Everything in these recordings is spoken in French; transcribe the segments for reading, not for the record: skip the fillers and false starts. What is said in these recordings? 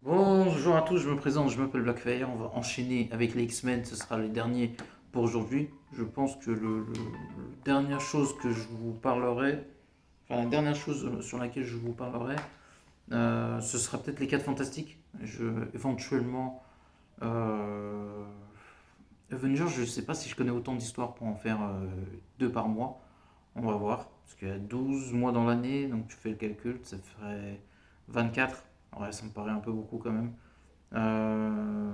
Bonjour à tous, je me présente, je m'appelle Blackfire, on va enchaîner avec les X-Men, ce sera les derniers pour aujourd'hui. Je pense que dernière chose que je vous parlerai, enfin la dernière chose sur laquelle je vous parlerai, ce sera peut-être les 4 Fantastiques. Éventuellement, euh, Avengers, je ne sais pas si je connais autant d'histoires pour en faire 2 par mois, on va voir, parce qu'il y a 12 mois dans l'année, donc tu fais le calcul, ça ferait 24. Ouais, ça me paraît un peu beaucoup quand même. Euh,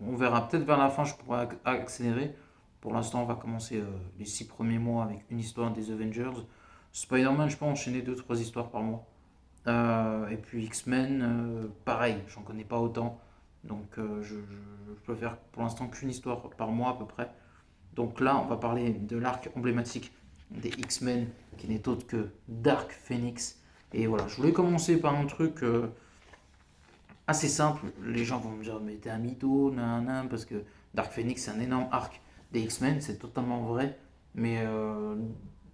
on verra peut-être vers la fin, je pourrais accélérer. Pour l'instant, on va commencer les 6 premiers mois avec une histoire des Avengers. Spider-Man, je peux enchaîner deux trois histoires par mois. Et puis X-Men, pareil, j'en connais pas autant. Donc je peux faire pour l'instant qu'une histoire par mois à peu près. Donc là, on va parler de l'arc emblématique des X-Men, qui n'est autre que Dark Phoenix. Et voilà, je voulais commencer par un truc assez simple. Les gens vont me dire, mais t'es un mytho, nan, parce que Dark Phoenix, c'est un énorme arc des X-Men, c'est totalement vrai. Mais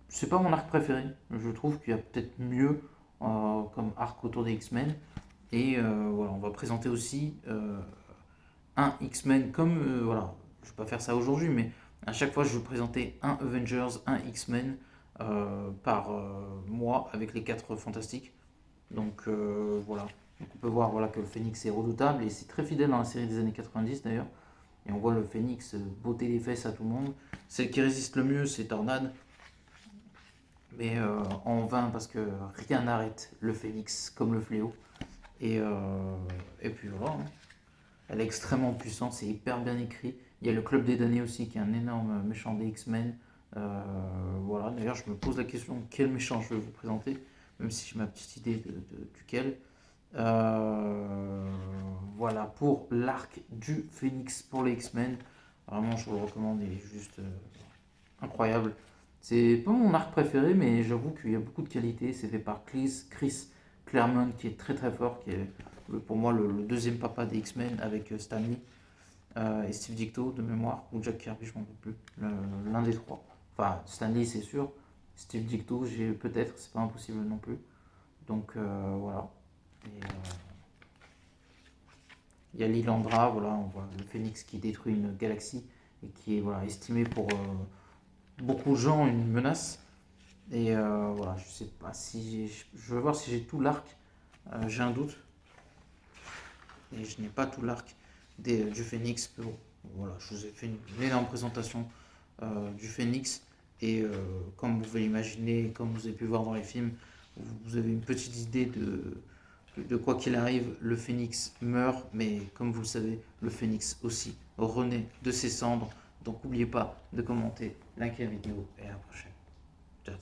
c'est pas mon arc préféré. Je trouve qu'il y a peut-être mieux comme arc autour des X-Men. Et voilà, on va présenter aussi un X-Men comme. Voilà, je vais pas faire ça aujourd'hui, mais à chaque fois, je vais vous présenter un Avengers, un X-Men par mois avec les 4 fantastiques. Donc voilà. Donc on peut voir voilà, que le Phoenix est redoutable et c'est très fidèle dans la série des années 90 d'ailleurs. Et on voit le Phoenix botter les fesses à tout le monde. Celle qui résiste le mieux, c'est Tornade. Mais en vain parce que rien n'arrête le Phoenix comme le fléau. Et, euh, et puis voilà, hein. Elle est extrêmement puissante, c'est hyper bien écrit. Il y a le Club des damnés aussi qui est un énorme méchant des X-Men. Voilà, d'ailleurs je me pose la question quel méchant je vais vous présenter, même si j'ai ma petite idée duquel. Euh, voilà pour l'arc du Phoenix pour les X-Men. Vraiment, je vous le recommande, il est juste incroyable. C'est pas mon arc préféré, mais j'avoue qu'il y a beaucoup de qualité. C'est fait par Chris Claremont, qui est très très fort, qui est pour moi le deuxième papa des X-Men avec Stan Lee et Steve Ditko de mémoire, ou Jack Kirby, je m'en rappelle plus. L'un des trois. Enfin, Stan Lee, c'est sûr. Steve Ditko, j'ai peut-être, c'est pas impossible non plus. Donc voilà. Et, il y a Lilandra, voilà, on voit le phénix qui détruit une galaxie et qui est voilà, estimé pour beaucoup de gens une menace. Et voilà, je sais pas si je veux voir si j'ai tout l'arc. J'ai un doute. Et je n'ai pas tout l'arc du phénix. Bon, voilà, je vous ai fait une énorme présentation du phénix. Et comme vous pouvez l'imaginer, comme vous avez pu voir dans les films, vous avez une petite idée de quoi qu'il arrive, le phénix meurt, mais comme vous le savez, le phénix aussi renaît de ses cendres. Donc n'oubliez pas de commenter, liker la vidéo et à la prochaine. Ciao.